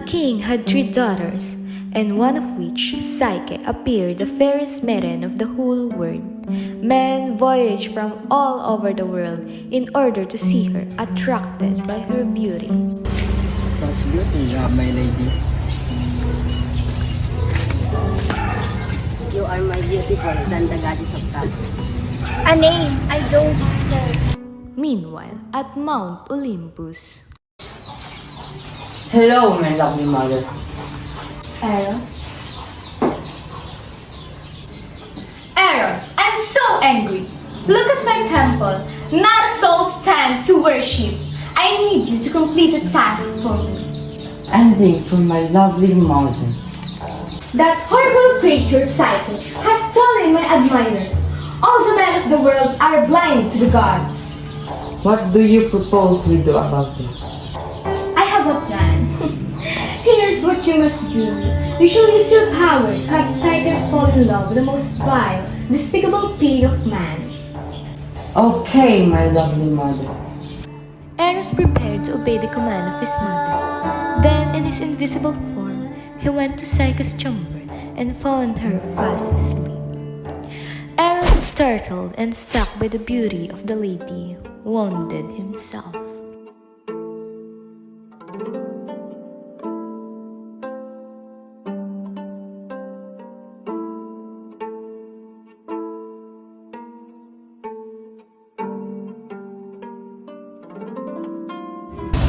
king had 3 daughters, and one of which, Psyche, appeared the fairest maiden of the whole world. Men voyaged from all over the world in order to see her, attracted by her beauty. Such beauty, my lady. You are more beautiful than the goddess of God. A name I don't deserve. Meanwhile, at Mount Olympus, Hello, my lovely mother. Eros? Eros, I'm so angry. Look at my temple. Not a soul stands to worship. I need you to complete the task for me. Ending for my lovely mother. That horrible creature, Psyche, has stolen my admirers. All the men of the world are blind to the gods. What do you propose we do about it? I have a plan. Here's what you must do. You shall use your power to have Psyche fall in love with the most vile, despicable pig of man. Okay, my lovely mother. Eros prepared to obey the command of his mother. Then, in his invisible form, he went to Psyche's chamber and found her fast asleep. Eros, startled and struck by the beauty of the lady, wounded himself.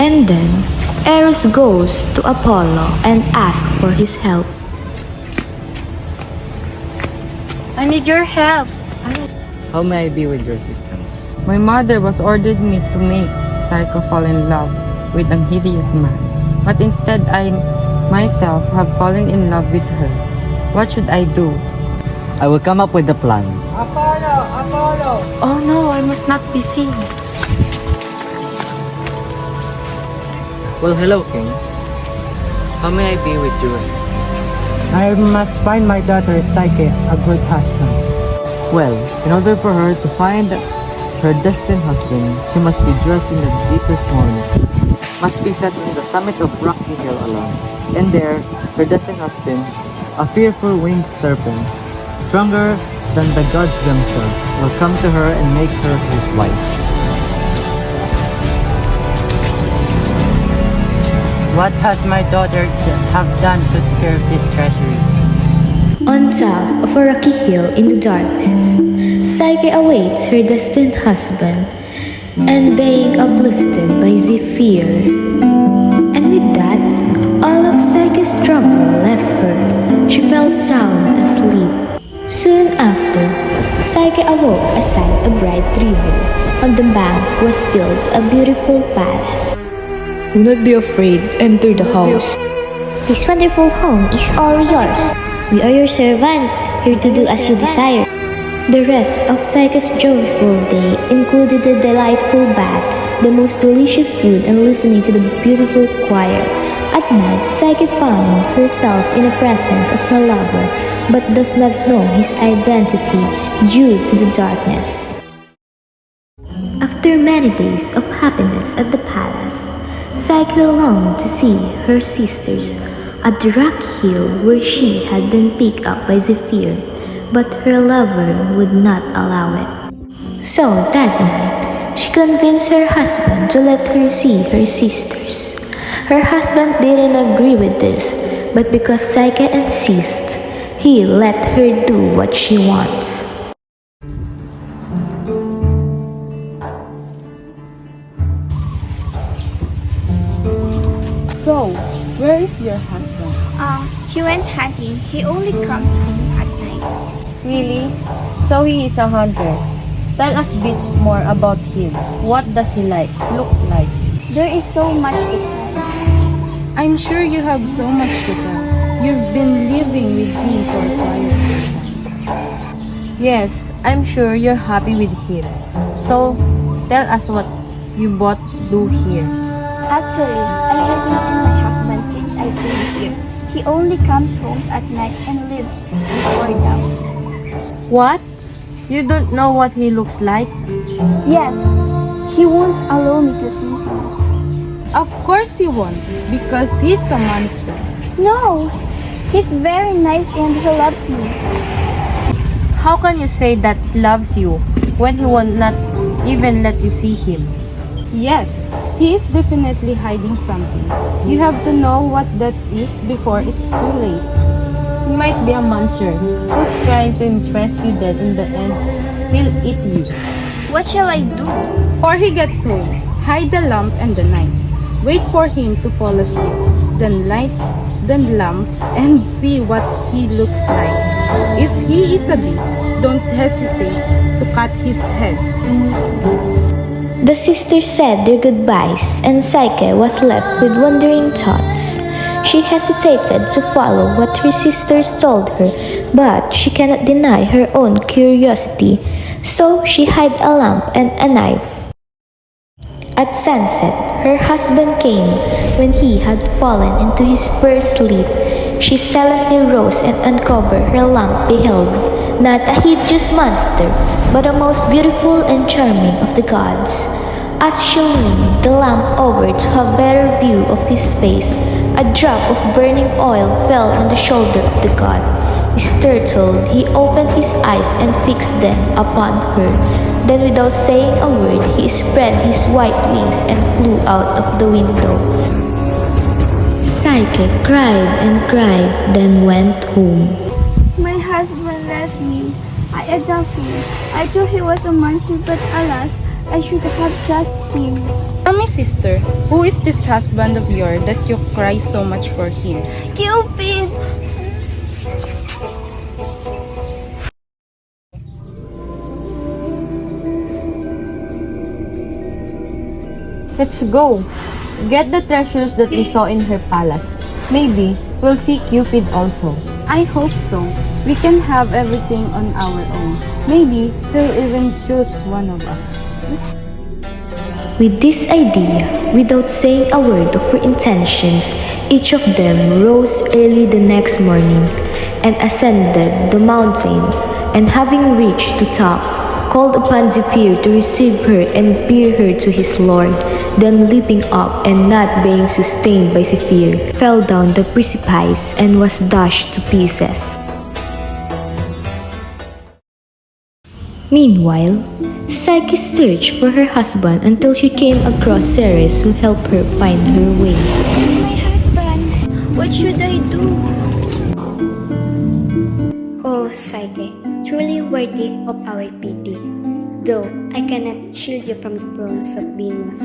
And then, Eros goes to Apollo and asks for his help. I need your help. How may I be with your assistance? My mother was ordered me to make Psyche fall in love with a hideous man, but instead I myself have fallen in love with her. What should I do? I will come up with a plan. Apollo! Oh no, I must not be seen. Well, hello, King. How may I be with your assistance? I must find my daughter Psyche a good husband. Well, in order for her to find her destined husband, she must be dressed in the deepest mourning, must be set on the summit of rocky hill alone, and there, her destined husband, a fearful winged serpent, stronger than the gods themselves, will come to her and make her his wife. What has my daughter have done to deserve this treasury? On top of a rocky hill in the darkness, Psyche awaits her destined husband and being uplifted by Zephyr. And with that, all of Psyche's trouble left her. She fell sound asleep. Soon after, Psyche awoke beside a bright river. On the bank was built a beautiful palace. Do not be afraid, enter the house. This wonderful home is all yours. We are your servant, here to do as you desire. The rest of Psyche's joyful day included the delightful bath, the most delicious food, and listening to the beautiful choir. At night, Psyche found herself in the presence of her lover, but does not know his identity due to the darkness. After many days of happiness at the palace, Psyche longed to see her sisters at the rocky hill where she had been picked up by Zephyr, but her lover would not allow it. So that night, she convinced her husband to let her see her sisters. Her husband didn't agree with this, but because Psyche insisted, he let her do what she wants. So, where is your husband? He went hunting. He only comes home at night. Really? So he is a hunter. Tell us a bit more about him. What does he look like? There is so much to tell. I'm sure you have so much to tell. You've been living with him for quite some time. Yes, I'm sure you're happy with him. So, tell us what you both do here. Actually, I haven't seen my husband since I came here. He only comes home at night and leaves before dawn. What? You don't know what he looks like? Yes, he won't allow me to see him. Of course he won't, because he's a monster. No, he's very nice and he loves me. How can you say that he loves you when he will not even let you see him? Yes, he is definitely hiding something. You have to know what that is before it's too late. He might be a monster who's trying to impress you that in the end, he'll eat you. What shall I do? Or he gets home, hide the lamp and the knife. Wait for him to fall asleep, then light the lamp and see what he looks like. If he is a beast, don't hesitate to cut his head. The sisters said their goodbyes, and Psyche was left with wandering thoughts. She hesitated to follow what her sisters told her, but she cannot deny her own curiosity, so she hid a lamp and a knife. At sunset, her husband came. When he had fallen into his first sleep, she silently rose and uncovered her lamp, beheld not a hideous monster, but a most beautiful and charming of the gods. As she leaned the lamp over to have better view of his face, a drop of burning oil fell on the shoulder of the god. Startled, he opened his eyes and fixed them upon her. Then without saying a word, he spread his white wings and flew out of the window. Psyche cried and cried, then went home. My husband left me. I adored him. I thought he was a monster, but alas, I should have trusted him. Tell me, sister, who is this husband of yours that you cry so much for him? Cupid! Let's go. Get the treasures that we saw in her palace. Maybe we'll see Cupid also. I hope so. We can have everything on our own. Maybe he'll even choose one of us. With this idea, without saying a word of her intentions, each of them rose early the next morning and ascended the mountain, and having reached the top, called upon Zephyr to receive her and bear her to his lord. Then leaping up and not being sustained by Zephyr, fell down the precipice and was dashed to pieces. Meanwhile, Psyche searched for her husband until she came across Ceres, who helped her find her way. Where's my husband? What should I do? Oh, Psyche, truly worthy of our pity. Though I cannot shield you from the bronze of Venus,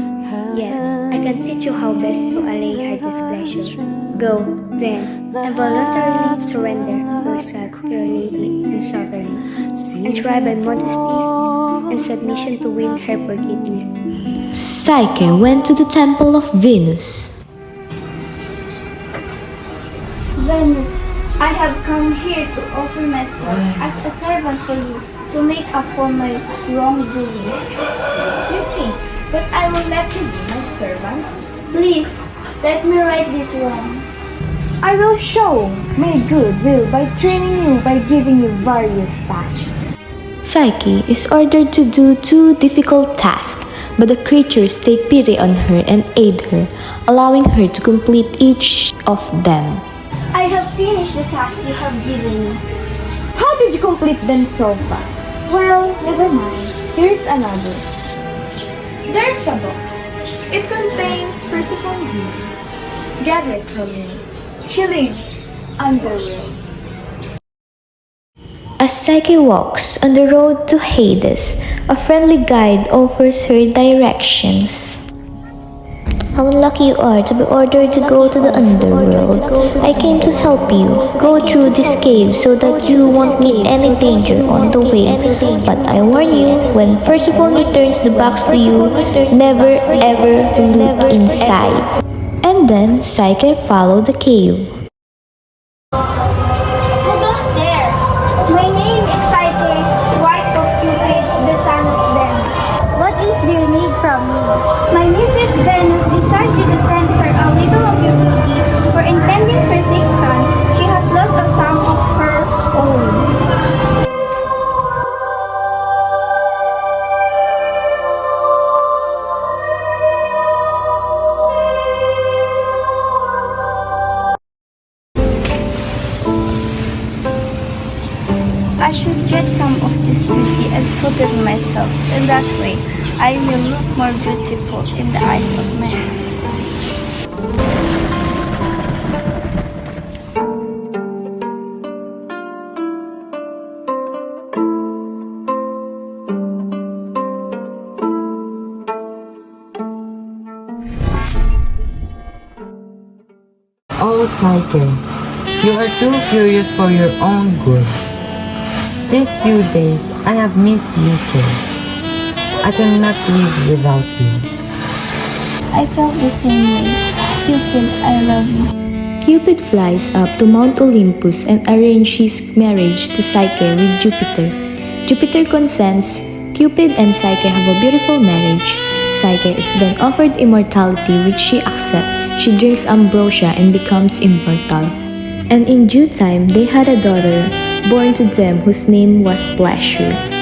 yet I can teach you how best to allay her displeasure. Go, then, and voluntarily surrender yourself to your lady and sovereign, and try by modesty and submission to win her forgiveness. Psyche went to the temple of Venus. Venus, I have come here to offer myself as a servant for you to make up for my wrongdoings. You think that I will let you be my servant? Please, let me right this wrong. I will show my good will by training you by giving you various tasks. Psyche is ordered to do 2 difficult tasks, but the creatures take pity on her and aid her, allowing her to complete each of them. I have finished the task you have given me. How did you complete them so fast? Well, never mind. Here's another. There's a box. It contains Persephone beauty. Get it from me. She lives underworld. As Psyche walks on the road to Hades, a friendly guide offers her directions. How lucky you are to be ordered to go to the underworld. I came to help you. Go through this cave so that you won't meet any danger on the way. But I warn you, when Persephone returns the box to you, never ever look inside. And then Psyche followed the cave. Who goes there? My name is Psyche, wife of Cupid, the son of Venus. What is do you need from me? My mistress Venus desires you to send her a little of your beauty, for intending her sixth son, she has lost of some of her own. I should get some of this beauty and put it on myself. In that way, I will look more beautiful in the eyes of my husband. Oh, Psyche, you are too curious for your own good. These few days, I have missed you too. I cannot live without you. I felt the same way. Cupid, I love you. Cupid flies up to Mount Olympus and arranges his marriage to Psyche with Jupiter. Jupiter consents. Cupid and Psyche have a beautiful marriage. Psyche is then offered immortality, which she accepts. She drinks ambrosia and becomes immortal. And in due time, they had a daughter born to them whose name was Pleasure.